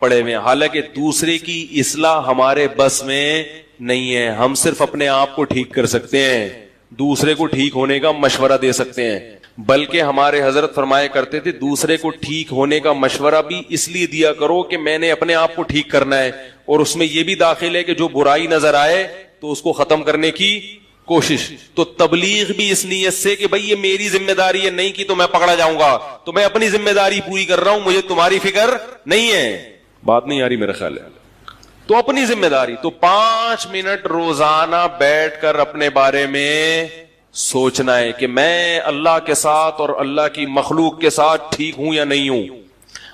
پڑے ہوئے، حالانکہ دوسرے کی اصلاح ہمارے بس میں نہیں ہے. ہم صرف اپنے آپ کو ٹھیک کر سکتے ہیں، دوسرے کو ٹھیک ہونے کا مشورہ دے سکتے ہیں. بلکہ ہمارے حضرت فرمایا کرتے تھے دوسرے کو ٹھیک ہونے کا مشورہ بھی اس لیے دیا کرو کہ میں نے اپنے آپ کو ٹھیک کرنا ہے، اور اس میں یہ بھی داخل ہے کہ جو برائی نظر آئے تو اس کو ختم کرنے کی کوشش. تو تبلیغ بھی اس نیت سے کہ بھئی یہ میری ذمہ داری ہے، نہیں کی تو میں پکڑا جاؤں گا، تو میں اپنی ذمہ داری پوری کر رہا ہوں، مجھے تمہاری فکر نہیں ہے. بات نہیں آ رہی میرا خیال ہے. تو اپنی ذمہ داری. تو 5 منٹ روزانہ بیٹھ کر اپنے بارے میں سوچنا ہے کہ میں اللہ کے ساتھ اور اللہ کی مخلوق کے ساتھ ٹھیک ہوں یا نہیں ہوں.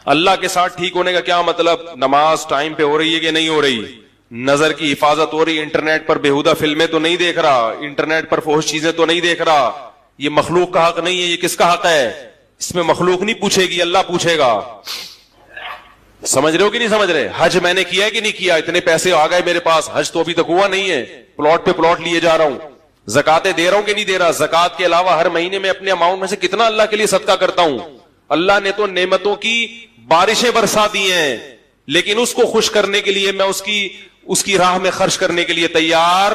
اللہ کے ساتھ ٹھیک ہونے کا کیا مطلب؟ نماز ٹائم پہ ہو رہی ہے کہ نہیں ہو رہی، نظر کی حفاظت ہو رہی، انٹرنیٹ پر بےہودہ فلمیں تو نہیں دیکھ رہا، انٹرنیٹ پر فحش چیزیں تو نہیں دیکھ رہا. یہ مخلوق کا حق نہیں ہے، یہ کس کا حق ہے؟ اس میں مخلوق نہیں پوچھے گی، اللہ پوچھے گا. سمجھ رہے ہو کہ نہیں سمجھ رہے؟ حج میں نے کیا ہے کہ نہیں کیا؟ اتنے پیسے آ گئے میرے پاس، حج تو ابھی تک ہوا نہیں ہے، پلاٹ پہ پلاٹ لیے جا رہا ہوں. زکاتیں دے رہا ہوں کہ نہیں دے رہا؟ زکات کے علاوہ ہر مہینے میں اپنے اماؤنٹ میں سے کتنا اللہ کے لیے صدقہ کرتا ہوں. اللہ نے تو نعمتوں کی بارشیں برسا دی ہیں، لیکن اس کو خوش کرنے کے لیے میں اس کی راہ میں خرچ کرنے کے لیے تیار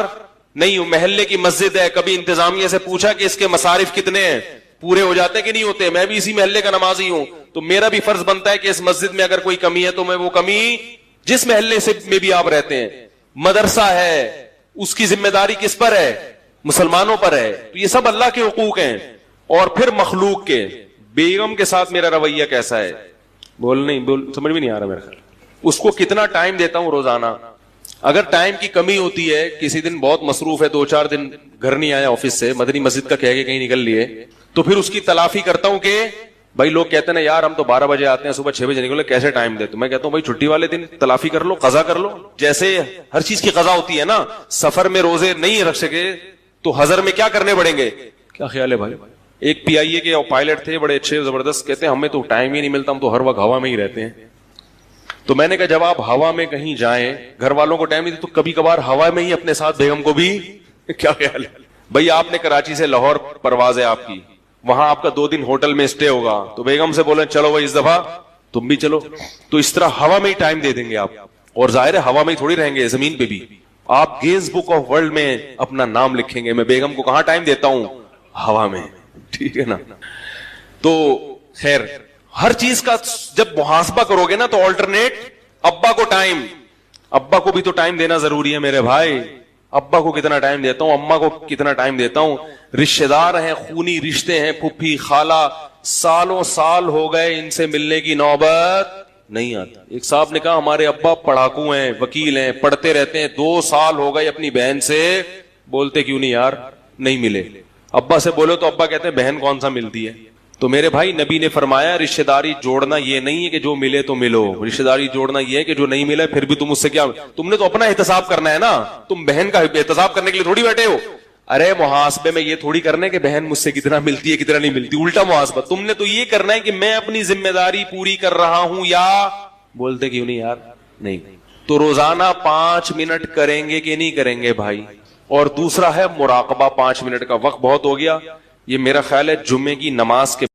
نہیں ہوں. محلے کی مسجد ہے، کبھی انتظامیہ سے پوچھا کہ اس کے مصارف کتنے ہیں؟ پورے ہو جاتے کہ نہیں ہوتے؟ میں بھی اسی محلے کا نمازی ہوں، تو میرا بھی فرض بنتا ہے کہ اس مسجد میں اگر کوئی کمی ہے تو میں وہ کمی، جس محلے سے میں بھی آپ رہتے ہیں، مدرسہ ہے، اس کی ذمہ داری کس پر ہے؟ مسلمانوں پر ہے. تو یہ سب اللہ کے حقوق ہیں. اور پھر مخلوق کے. بیگم کے ساتھ میرا رویہ کیسا ہے؟ سمجھ بھی نہیں آ رہا میرا خیال. اس کو کتنا ٹائم دیتا ہوں روزانہ؟ اگر ٹائم کی کمی ہوتی ہے، کسی دن بہت مصروف ہے، 2-4 دن گھر نہیں آیا آفس سے، مدنی مسجد کا کہہ کے کہیں نکل لیے، تو پھر اس کی تلافی کرتا ہوں کہ بھائی لوگ کہتے ہیں نا یار ہم تو 12 بجے آتے ہیں، صبح 6 بجے نکلے، کیسے ٹائم دے؟ تو میں کہتا ہوں بھائی چھٹی والے دن تلافی کر لو، قضا کر لو. جیسے ہر چیز کی قضا ہوتی ہے نا، سفر میں روزے نہیں رکھ سکے تو حضر میں کیا کرنے پڑیں گے؟ کیا خیال ہے بھائی؟ ایک PIA کے پائلٹ تھے بڑے اچھے زبردست، کہتے ہیں ہمیں تو ٹائم ہی نہیں ملتا، ہم تو ہر وقت ہوا میں ہی رہتے ہیں. تو میں نے کہا جب آپ ہوا میں کہیں جائیں، گھر والوں کو ٹائم نہیں تو کبھی کبھار ہوا میں ہی اپنے ساتھ بیگم کو بھی. کیا خیال ہے بھائی؟ آپ نے کراچی سے لاہور پرواز ہے آپ کی، وہاں آپ کا 2 دن ہوٹل میں اسٹے ہوگا، تو بیگم سے بولیں چلو بھائی اس دفعہ تم بھی چلو، تو اس طرح ہوا میں ہی ٹائم دے دیں گے آپ. اور ظاہر ہے ہوا میں ہی تھوڑی رہیں گے، زمین پہ بھی. آپ گیز بک آف ورلڈ میں اپنا نام لکھیں گے، میں بیگم کو کہاں ٹائم دیتا ہوں؟ ہوا میں. ٹھیک ہے نا؟ تو خیر ہر چیز کا جب محاسبہ کرو گے نا تو آلٹرنیٹ. ابا کو ٹائم، ابا کو بھی تو ٹائم دینا ضروری ہے میرے بھائی. ابا کو کتنا ٹائم دیتا ہوں، اماں کو کتنا ٹائم دیتا ہوں. رشتہ دار ہیں، خونی رشتے ہیں، پھپھی خالہ، سالوں سال ہو گئے ان سے ملنے کی نوبت نہیں آتا. ایک صاحب نے کہا ہمارے ابا پڑھاکو ہیں، وکیل ہیں، پڑھتے رہتے ہیں، 2 سال ہو گئے اپنی بہن سے بولتے کیوں نہیں یار نہیں ملے. ابا سے بولو تو ابا کہتے ہیں بہن کون سا ملتی ہے. تو میرے بھائی نبی نے فرمایا رشتہ داری جوڑنا یہ نہیں ہے کہ جو ملے تو ملو، رشتہ داری جوڑنا یہ ہے کہ جو نہیں ملے پھر بھی تم اس سے کیا، تم نے تو اپنا احتساب کرنا ہے نا. تم بہن کا احتساب کرنے کے لیے تھوڑی بیٹھے ہو. ارے محاسبے میں یہ تھوڑی کرنا ہے کہ بہن مجھ سے کتنا ملتی ہے کتنا نہیں ملتی، الٹا محاسبہ. تم نے تو یہ کرنا ہے کہ میں اپنی ذمہ داری پوری کر رہا ہوں یا بولتے کیوں نہیں یار نہیں. تو روزانہ 5 منٹ کریں گے کہ نہیں کریں گے بھائی. اور دوسرا ہے مراقبہ. 5 منٹ کا وقت بہت ہو گیا، یہ میرا خیال ہے جمعے کی نماز کے